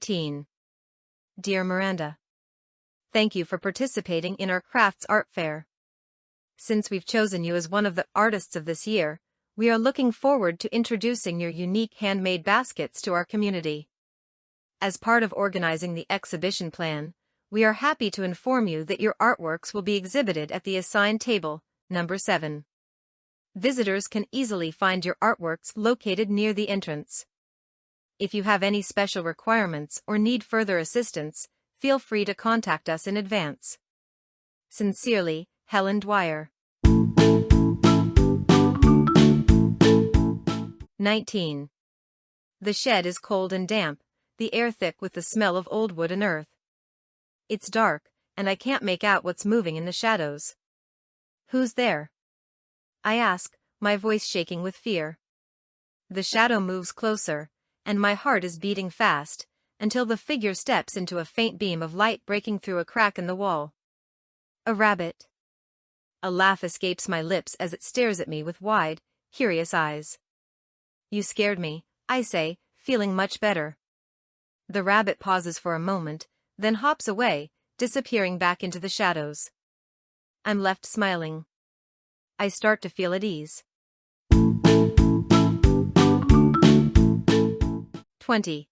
18. Dear Miranda, thank you for participating in our crafts art fair. Since we've chosen you as one of the artists of this year, we are looking forward to introducing your unique handmade baskets to our community. As part of organizing the exhibition plan, we are happy to inform you that your artworks will be exhibited at the assigned table, number 7. Visitors can easily find your artworks located near the entrance. If you have any special requirements or need further assistance, feel free to contact us in advance. Sincerely, Helen Dwyer. 19. The shed is cold and damp, the air thick with the smell of old wood and earth. It's dark, and I can't make out what's moving in the shadows. Who's there? I ask, my voice shaking with fear. The shadow moves closer, and my heart is beating fast, until the figure steps into a faint beam of light breaking through a crack in the wall. A rabbit. A laugh escapes my lips as it stares at me with wide, curious eyes. You scared me, I say, feeling much better. The rabbit pauses for a moment, then hops away, disappearing back into the shadows. I'm left smiling. I start to feel at ease. 20.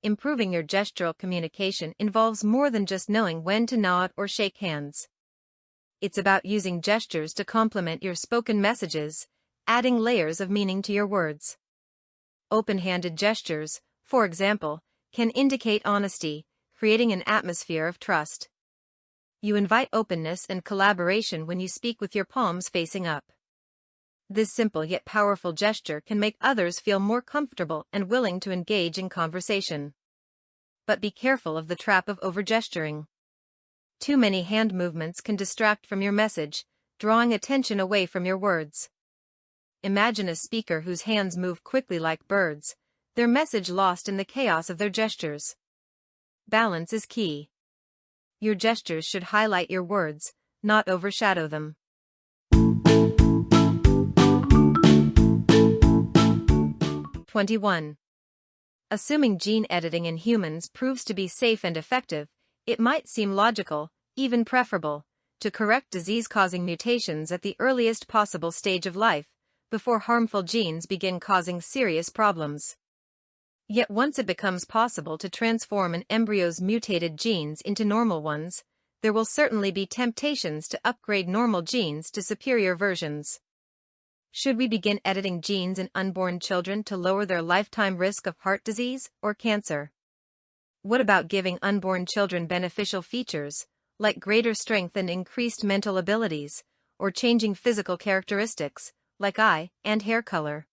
Improving your gestural communication involves more than just knowing when to nod or shake hands. It's about using gestures to complement your spoken messages, adding layers of meaning to your words. Open-handed gestures, for example, can indicate honesty, creating an atmosphere of trust. You invite openness and collaboration when you speak with your palms facing up. This simple yet powerful gesture can make others feel more comfortable and willing to engage in conversation. But be careful of the trap of over-gesturing. Too many hand movements can distract from your message, drawing attention away from your words. Imagine a speaker whose hands move quickly like birds, their message lost in the chaos of their gestures. Balance is key. Your gestures should highlight your words, not overshadow them. 21. Assuming gene editing in humans proves to be safe and effective, it might seem logical, even preferable, to correct disease-causing mutations at the earliest possible stage of life, before harmful genes begin causing serious problems. Yet once it becomes possible to transform an embryo's mutated genes into normal ones, there will certainly be temptations to upgrade normal genes to superior versions. Should we begin editing genes in unborn children to lower their lifetime risk of heart disease or cancer? What about giving unborn children beneficial features, like greater strength and increased mental abilities, or changing physical characteristics, like eye and hair color?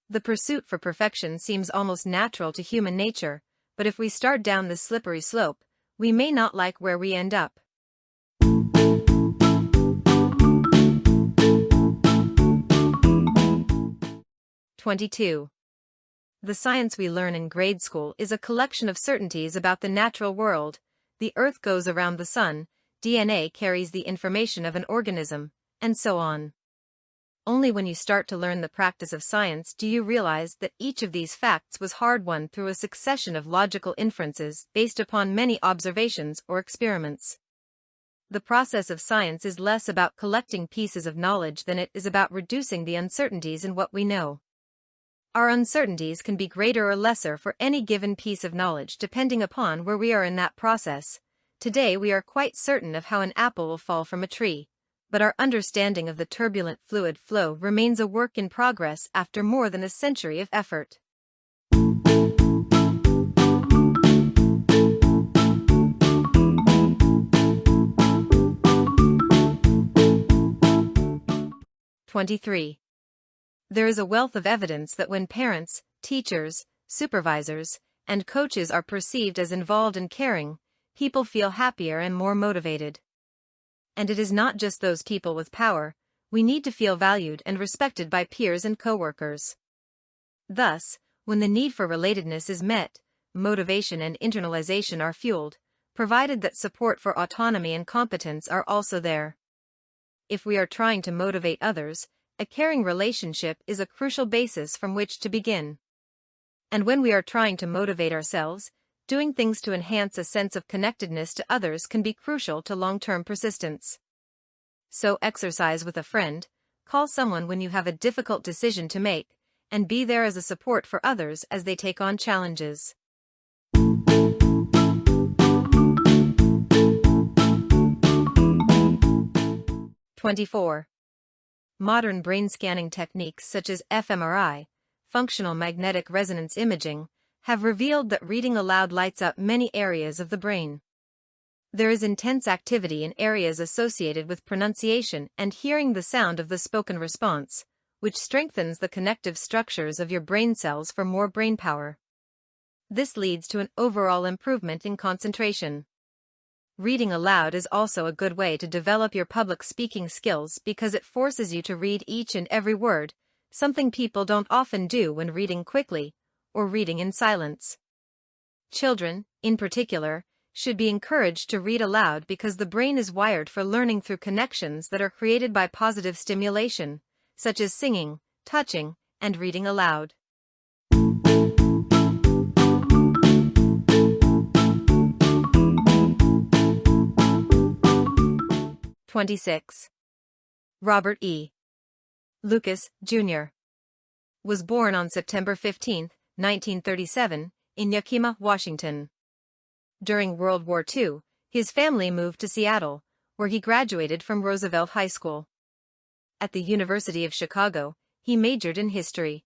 The pursuit for perfection seems almost natural to human nature, but if we start down this slippery slope, we may not like where we end up. 22. The science we learn in grade school is a collection of certainties about the natural world. The Earth goes around the sun, DNA carries the information of an organism, and so on. Only when you start to learn the practice of science do you realize that each of these facts was hard-won through a succession of logical inferences based upon many observations or experiments. The process of science is less about collecting pieces of knowledge than it is about reducing the uncertainties in what we know. Our uncertainties can be greater or lesser for any given piece of knowledge depending upon where we are in that process. Today we are quite certain of how an apple will fall from a tree, but our understanding of the turbulent fluid flow remains a work in progress after more than a century of effort. 23. There is a wealth of evidence that when parents, teachers, supervisors, and coaches are perceived as involved and caring, people feel happier and more motivated. And it is not just those people with power, we need to feel valued and respected by peers and coworkers. Thus, when the need for relatedness is met, motivation and internalization are fueled, provided that support for autonomy and competence are also there. If we are trying to motivate others, a caring relationship is a crucial basis from which to begin. And when we are trying to motivate ourselves, Doing things to enhance a sense of connectedness to others can be crucial to long-term persistence. So exercise with a friend, call someone when you have a difficult decision to make, and be there as a support for others as they take on challenges. 24. Modern brain scanning techniques such as fMRI, functional magnetic resonance imaging, have revealed that reading aloud lights up many areas of the brain. There is intense activity in areas associated with pronunciation and hearing the sound of the spoken response, which strengthens the connective structures of your brain cells for more brain power. This leads to an overall improvement in concentration. Reading aloud is also a good way to develop your public speaking skills because it forces you to read each and every word, something people don't often do when reading quickly or reading in silence. Children, in particular, should be encouraged to read aloud because the brain is wired for learning through connections that are created by positive stimulation, such as singing, touching, and reading aloud. 26. Robert E. Lucas, Jr. was born on September 15, 1937, in Yakima, Washington. During World War II, his family moved to Seattle, where he graduated from Roosevelt High School. At the University of Chicago, he majored in history.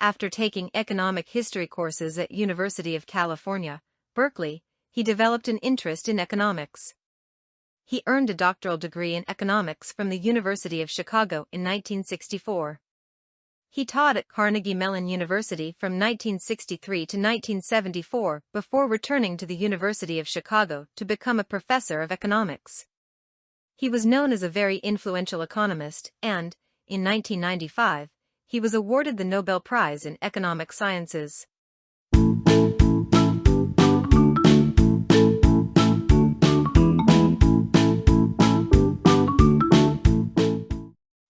After taking economic history courses at University of California, Berkeley, he developed an interest in economics. He earned a doctoral degree in economics from the University of Chicago in 1964. He taught at Carnegie Mellon University from 1963 to 1974 before returning to the University of Chicago to become a professor of economics. He was known as a very influential economist and, in 1995, he was awarded the Nobel Prize in Economic Sciences.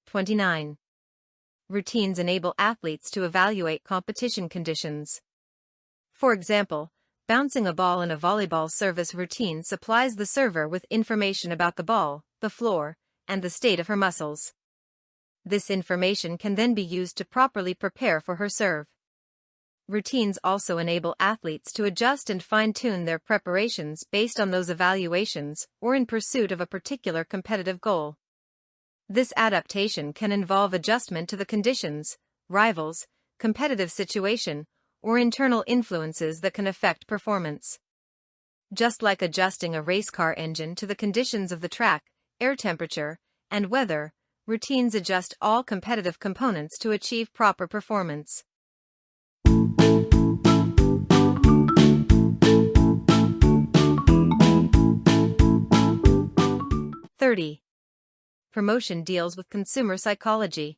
29. Routines enable athletes to evaluate competition conditions. For example, bouncing a ball in a volleyball service routine supplies the server with information about the ball, the floor, and the state of her muscles. This information can then be used to properly prepare for her serve. Routines also enable athletes to adjust and fine-tune their preparations based on those evaluations or in pursuit of a particular competitive goal. This adaptation can involve adjustment to the conditions, rivals, competitive situation, or internal influences that can affect performance. Just like adjusting a race car engine to the conditions of the track, air temperature, and weather, routines adjust all competitive components to achieve proper performance. 30. Promotion deals with consumer psychology.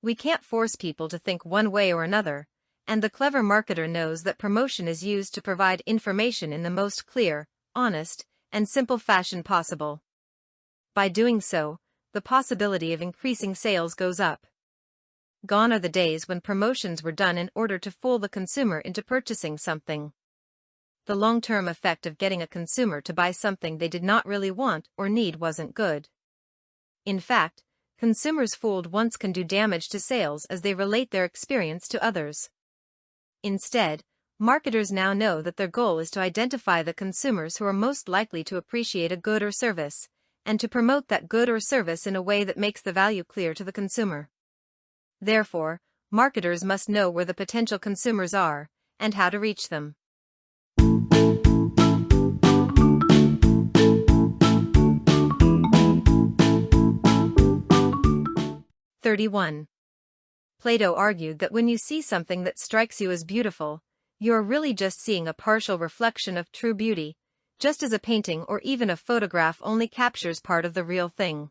We can't force people to think one way or another, and the clever marketer knows that promotion is used to provide information in the most clear, honest, and simple fashion possible. By doing so, the possibility of increasing sales goes up. Gone are the days when promotions were done in order to fool the consumer into purchasing something. The long-term effect of getting a consumer to buy something they did not really want or need wasn't good. In fact, consumers fooled once can do damage to sales as they relate their experience to others. Instead, marketers now know that their goal is to identify the consumers who are most likely to appreciate a good or service, and to promote that good or service in a way that makes the value clear to the consumer. Therefore, marketers must know where the potential consumers are, and how to reach them. 31. Plato argued that when you see something that strikes you as beautiful, you are really just seeing a partial reflection of true beauty, just as a painting or even a photograph only captures part of the real thing.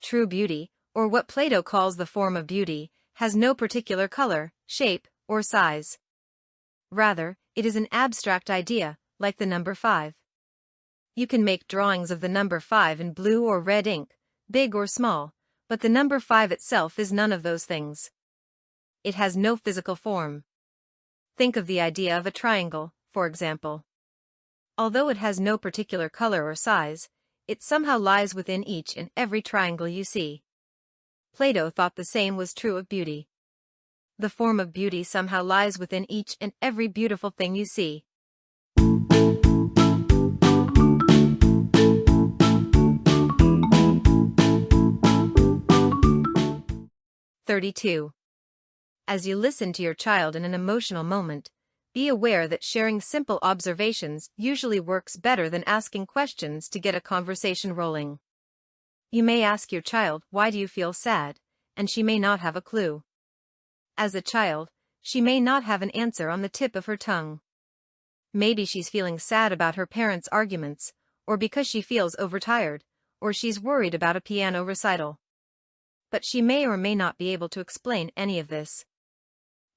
True beauty, or what Plato calls the form of beauty, has no particular color, shape, or size. Rather, it is an abstract idea, like the number 5. You can make drawings of the number 5 in blue or red ink, big or small, but the number 5 itself is none of those things. It has no physical form. Think of the idea of a triangle, for example. Although it has no particular color or size, it somehow lies within each and every triangle you see. Plato thought the same was true of beauty. The form of beauty somehow lies within each and every beautiful thing you see. 32. As you listen to your child in an emotional moment, be aware that sharing simple observations usually works better than asking questions to get a conversation rolling. You may ask your child, "Why do you feel sad?" and she may not have a clue. As a child, she may not have an answer on the tip of her tongue. Maybe she's feeling sad about her parents' arguments, or because she feels overtired, or she's worried about a piano recital. But she may or may not be able to explain any of this.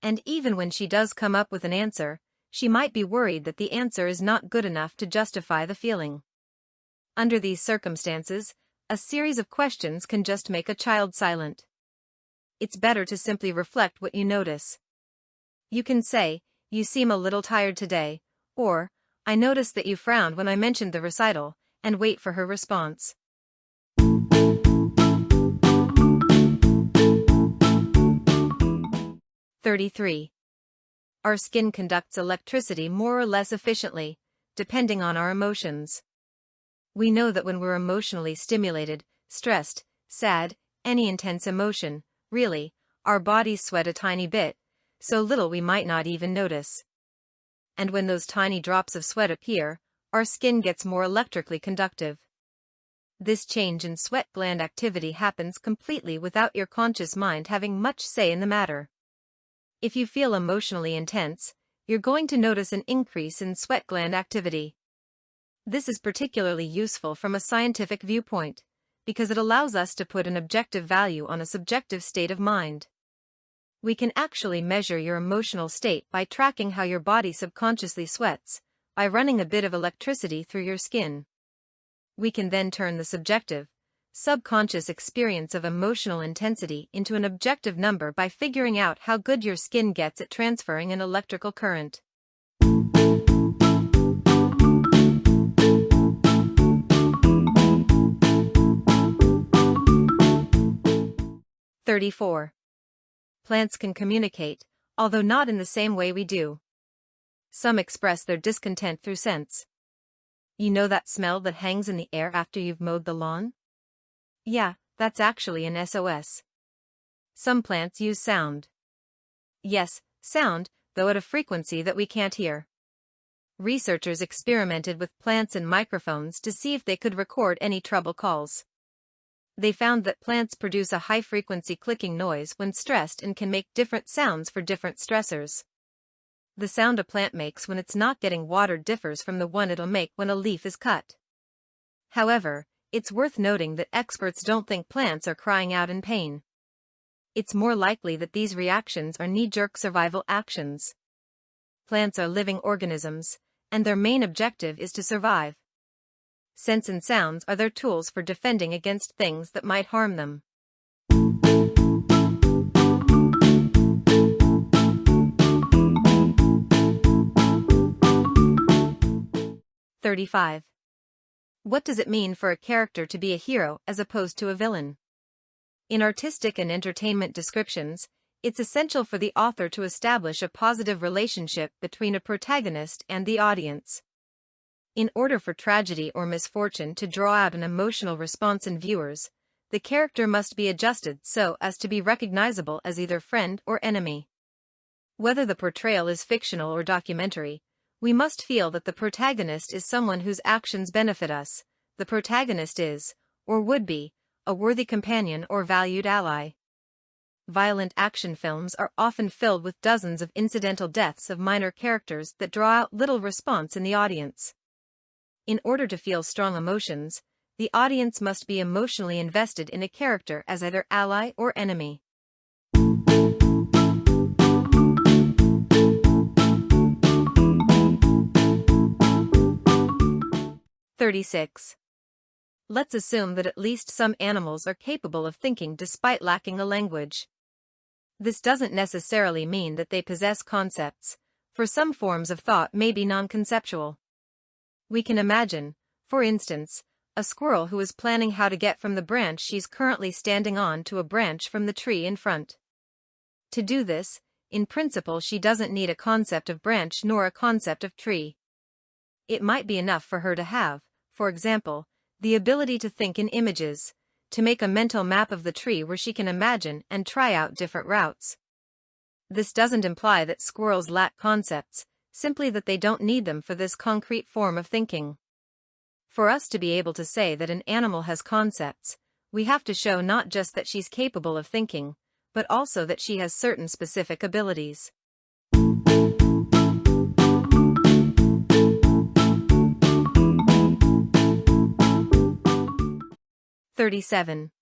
And even when she does come up with an answer, she might be worried that the answer is not good enough to justify the feeling. Under these circumstances, a series of questions can just make a child silent. It's better to simply reflect what you notice. You can say, "You seem a little tired today," or, "I noticed that you frowned when I mentioned the recital," and wait for her response. 33. Our skin conducts electricity more or less efficiently, depending on our emotions. We know that when we're emotionally stimulated, stressed, sad, any intense emotion, really, our bodies sweat a tiny bit, so little we might not even notice. And when those tiny drops of sweat appear, our skin gets more electrically conductive. This change in sweat gland activity happens completely without your conscious mind having much say in the matter. If you feel emotionally intense, you're going to notice an increase in sweat gland activity. This is particularly useful from a scientific viewpoint, because it allows us to put an objective value on a subjective state of mind. We can actually measure your emotional state by tracking how your body subconsciously sweats, by running a bit of electricity through your skin. We can then turn the subjective, subconscious experience of emotional intensity into an objective number by figuring out how good your skin gets at transferring an electrical current. 34. Plants can communicate, although not in the same way we do. Some express their discontent through scents. You know that smell that hangs in the air after you've mowed the lawn? Yeah, that's actually an SOS. Some plants use sound. Yes, sound, though at a frequency that we can't hear. Researchers experimented with plants and microphones to see if they could record any trouble calls. They found that plants produce a high-frequency clicking noise when stressed and can make different sounds for different stressors. The sound a plant makes when it's not getting watered differs from the one it'll make when a leaf is cut. However, it's worth noting that experts don't think plants are crying out in pain. It's more likely that these reactions are knee-jerk survival actions. Plants are living organisms, and their main objective is to survive. Scents and sounds are their tools for defending against things that might harm them. 35. What does it mean for a character to be a hero as opposed to a villain? In artistic and entertainment descriptions, it's essential for the author to establish a positive relationship between a protagonist and the audience. In order for tragedy or misfortune to draw out an emotional response in viewers, the character must be adjusted so as to be recognizable as either friend or enemy. Whether the portrayal is fictional or documentary, we must feel that the protagonist is someone whose actions benefit us. The protagonist is, or would be, a worthy companion or valued ally. Violent action films are often filled with dozens of incidental deaths of minor characters that draw out little response in the audience. In order to feel strong emotions, the audience must be emotionally invested in a character as either ally or enemy. 36. Let's assume that at least some animals are capable of thinking despite lacking a language. This doesn't necessarily mean that they possess concepts, for some forms of thought may be non-conceptual. We can imagine, for instance, a squirrel who is planning how to get from the branch she's currently standing on to a branch from the tree in front. To do this, in principle she doesn't need a concept of branch nor a concept of tree. It might be enough for her to have, for example, the ability to think in images, to make a mental map of the tree where she can imagine and try out different routes. This doesn't imply that squirrels lack concepts, simply that they don't need them for this concrete form of thinking. For us to be able to say that an animal has concepts, we have to show not just that she's capable of thinking, but also that she has certain specific abilities. (37)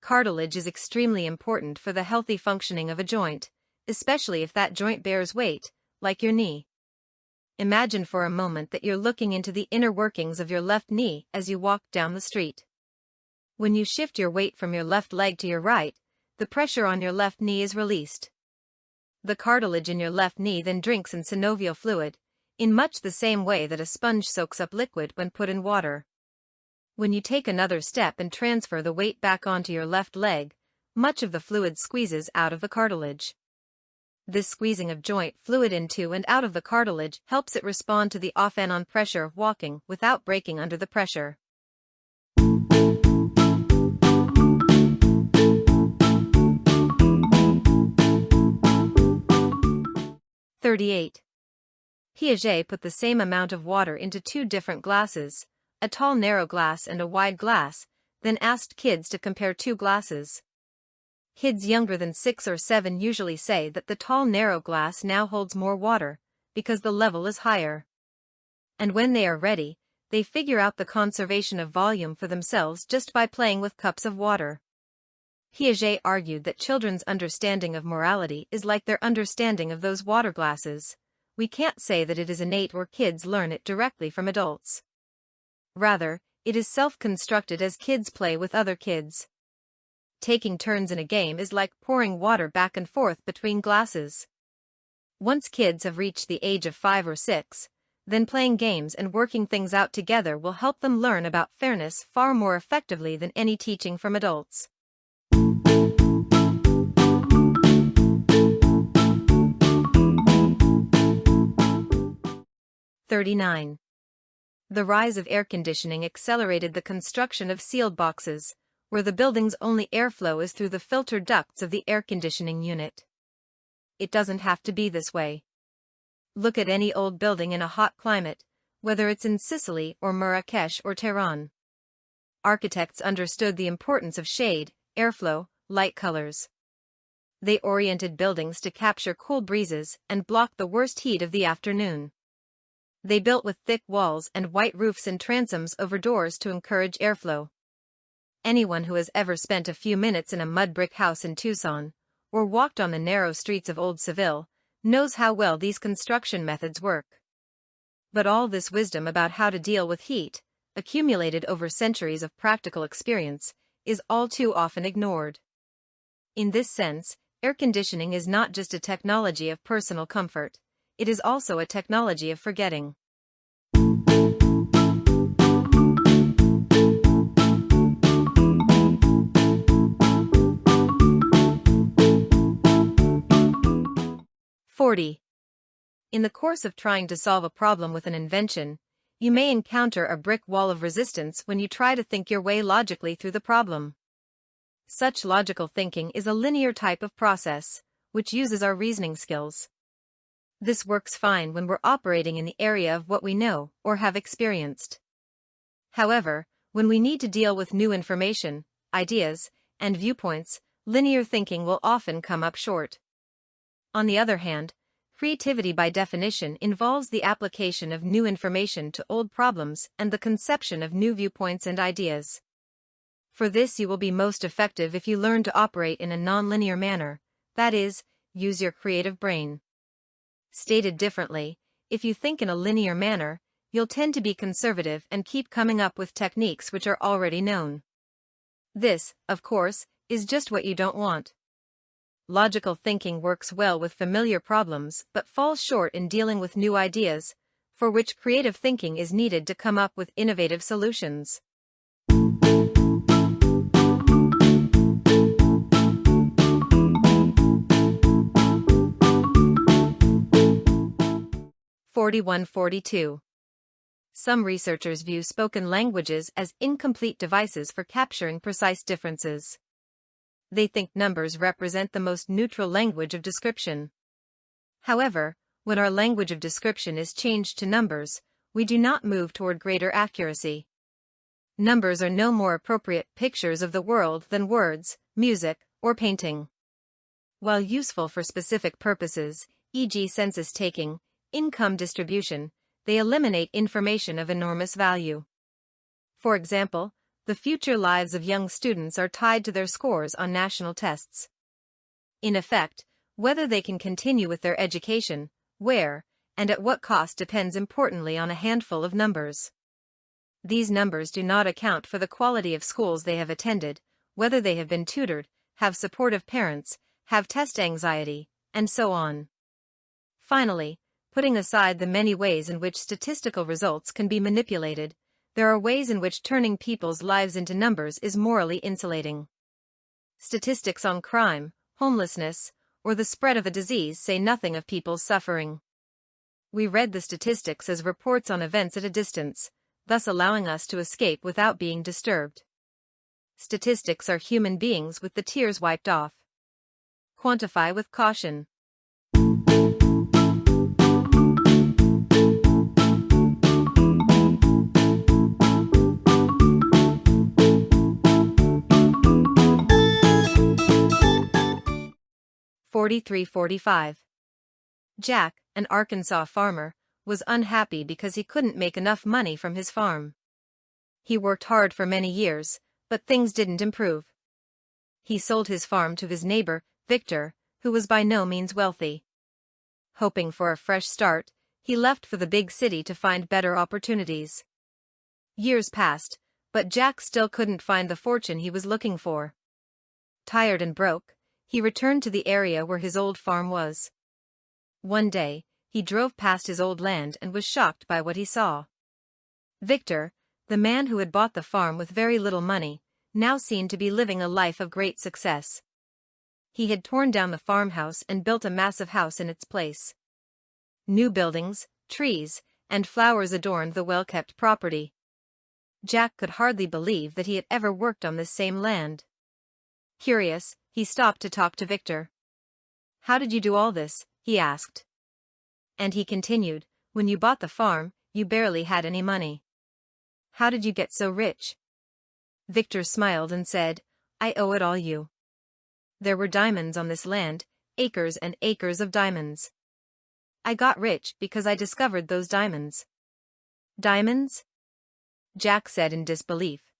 Cartilage is extremely important for the healthy functioning of a joint, especially if that joint bears weight, like your knee. Imagine for a moment that you're looking into the inner workings of your left knee as you walk down the street. When you shift your weight from your left leg to your right, the pressure on your left knee is released. The cartilage in your left knee then drinks in synovial fluid, in much the same way that a sponge soaks up liquid when put in water. When you take another step and transfer the weight back onto your left leg, much of the fluid squeezes out of the cartilage. This squeezing of joint fluid into and out of the cartilage helps it respond to the off and on pressure of walking without breaking under the pressure. (38) Piaget put the same amount of water into two different glasses, a tall narrow glass and a wide glass, then asked kids to compare two glasses. Kids younger than 6 or 7 usually say that the tall narrow glass now holds more water, because the level is higher. And when they are ready, they figure out the conservation of volume for themselves just by playing with cups of water. Piaget argued that children's understanding of morality is like their understanding of those water glasses. We can't say that it is innate or kids learn it directly from adults. Rather, it is self-constructed as kids play with other kids. Taking turns in a game is like pouring water back and forth between glasses. Once kids have reached the age of 5 or 6, then playing games and working things out together will help them learn about fairness far more effectively than any teaching from adults. (39) The rise of air conditioning accelerated the construction of sealed boxes, where the building's only airflow is through the filter ducts of the air conditioning unit. It doesn't have to be this way. Look at any old building in a hot climate, whether it's in Sicily or Marrakesh or Tehran. Architects understood the importance of shade, airflow, light colors. They oriented buildings to capture cool breezes and block the worst heat of the afternoon. They built with thick walls and white roofs and transoms over doors to encourage airflow. Anyone who has ever spent a few minutes in a mud brick house in Tucson, or walked on the narrow streets of Old Seville, knows how well these construction methods work. But all this wisdom about how to deal with heat, accumulated over centuries of practical experience, is all too often ignored. In this sense, air conditioning is not just a technology of personal comfort, it is also a technology of forgetting. (40) In the course of trying to solve a problem with an invention, you may encounter a brick wall of resistance when you try to think your way logically through the problem. Such logical thinking is a linear type of process, which uses our reasoning skills. This works fine when we're operating in the area of what we know or have experienced. However, when we need to deal with new information, ideas, and viewpoints, linear thinking will often come up short. On the other hand, creativity by definition involves the application of new information to old problems and the conception of new viewpoints and ideas. For this you will be most effective if you learn to operate in a non-linear manner, that is, use your creative brain. Stated differently, if you think in a linear manner, you'll tend to be conservative and keep coming up with techniques which are already known. This, of course, is just what you don't want. Logical thinking works well with familiar problems but falls short in dealing with new ideas, for which creative thinking is needed to come up with innovative solutions. 41-42. Some researchers view spoken languages as incomplete devices for capturing precise differences. They think numbers represent the most neutral language of description. However, when our language of description is changed to numbers, we do not move toward greater accuracy. Numbers are no more appropriate pictures of the world than words, music, or painting. While useful for specific purposes, e.g. census taking, income distribution, they eliminate information of enormous value. For example, the future lives of young students are tied to their scores on national tests. In effect, whether they can continue with their education, where, and at what cost depends importantly on a handful of numbers. These numbers do not account for the quality of schools they have attended, whether they have been tutored, have supportive parents, have test anxiety, and so on. Finally, putting aside the many ways in which statistical results can be manipulated, there are ways in which turning people's lives into numbers is morally insulating. Statistics on crime, homelessness, or the spread of a disease say nothing of people's suffering. We read the statistics as reports on events at a distance, thus allowing us to escape without being disturbed. Statistics are human beings with the tears wiped off. Quantify with caution. 43-45. Jack, an Arkansas farmer, was unhappy because he couldn't make enough money from his farm. He worked hard for many years, but things didn't improve. He sold his farm to his neighbor, Victor, who was by no means wealthy. Hoping for a fresh start, he left for the big city to find better opportunities. Years passed, but Jack still couldn't find the fortune he was looking for. Tired and broke, he returned to the area where his old farm was. One day, he drove past his old land and was shocked by what he saw. Victor, the man who had bought the farm with very little money, now seemed to be living a life of great success. He had torn down the farmhouse and built a massive house in its place. New buildings, trees, and flowers adorned the well-kept property. Jack could hardly believe that he had ever worked on this same land. Curious, he stopped to talk to Victor. "How did you do all this?" he asked. And he continued, "When you bought the farm, you barely had any money. How did you get so rich?" Victor smiled and said, "I owe it all you. There were diamonds on this land, acres and acres of diamonds. I got rich because I discovered those diamonds." "Diamonds?" Jack said in disbelief.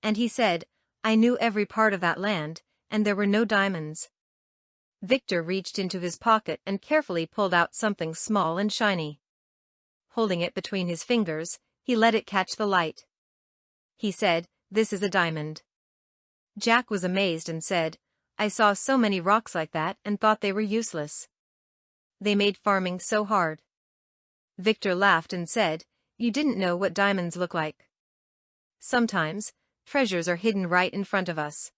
And he said, "I knew every part of that land, and there were no diamonds." Victor reached into his pocket and carefully pulled out something small and shiny. Holding it between his fingers, he let it catch the light. He said, "This is a diamond." Jack was amazed and said, "I saw so many rocks like that and thought they were useless. They made farming so hard." Victor laughed and said, "You didn't know what diamonds look like. Sometimes, treasures are hidden right in front of us.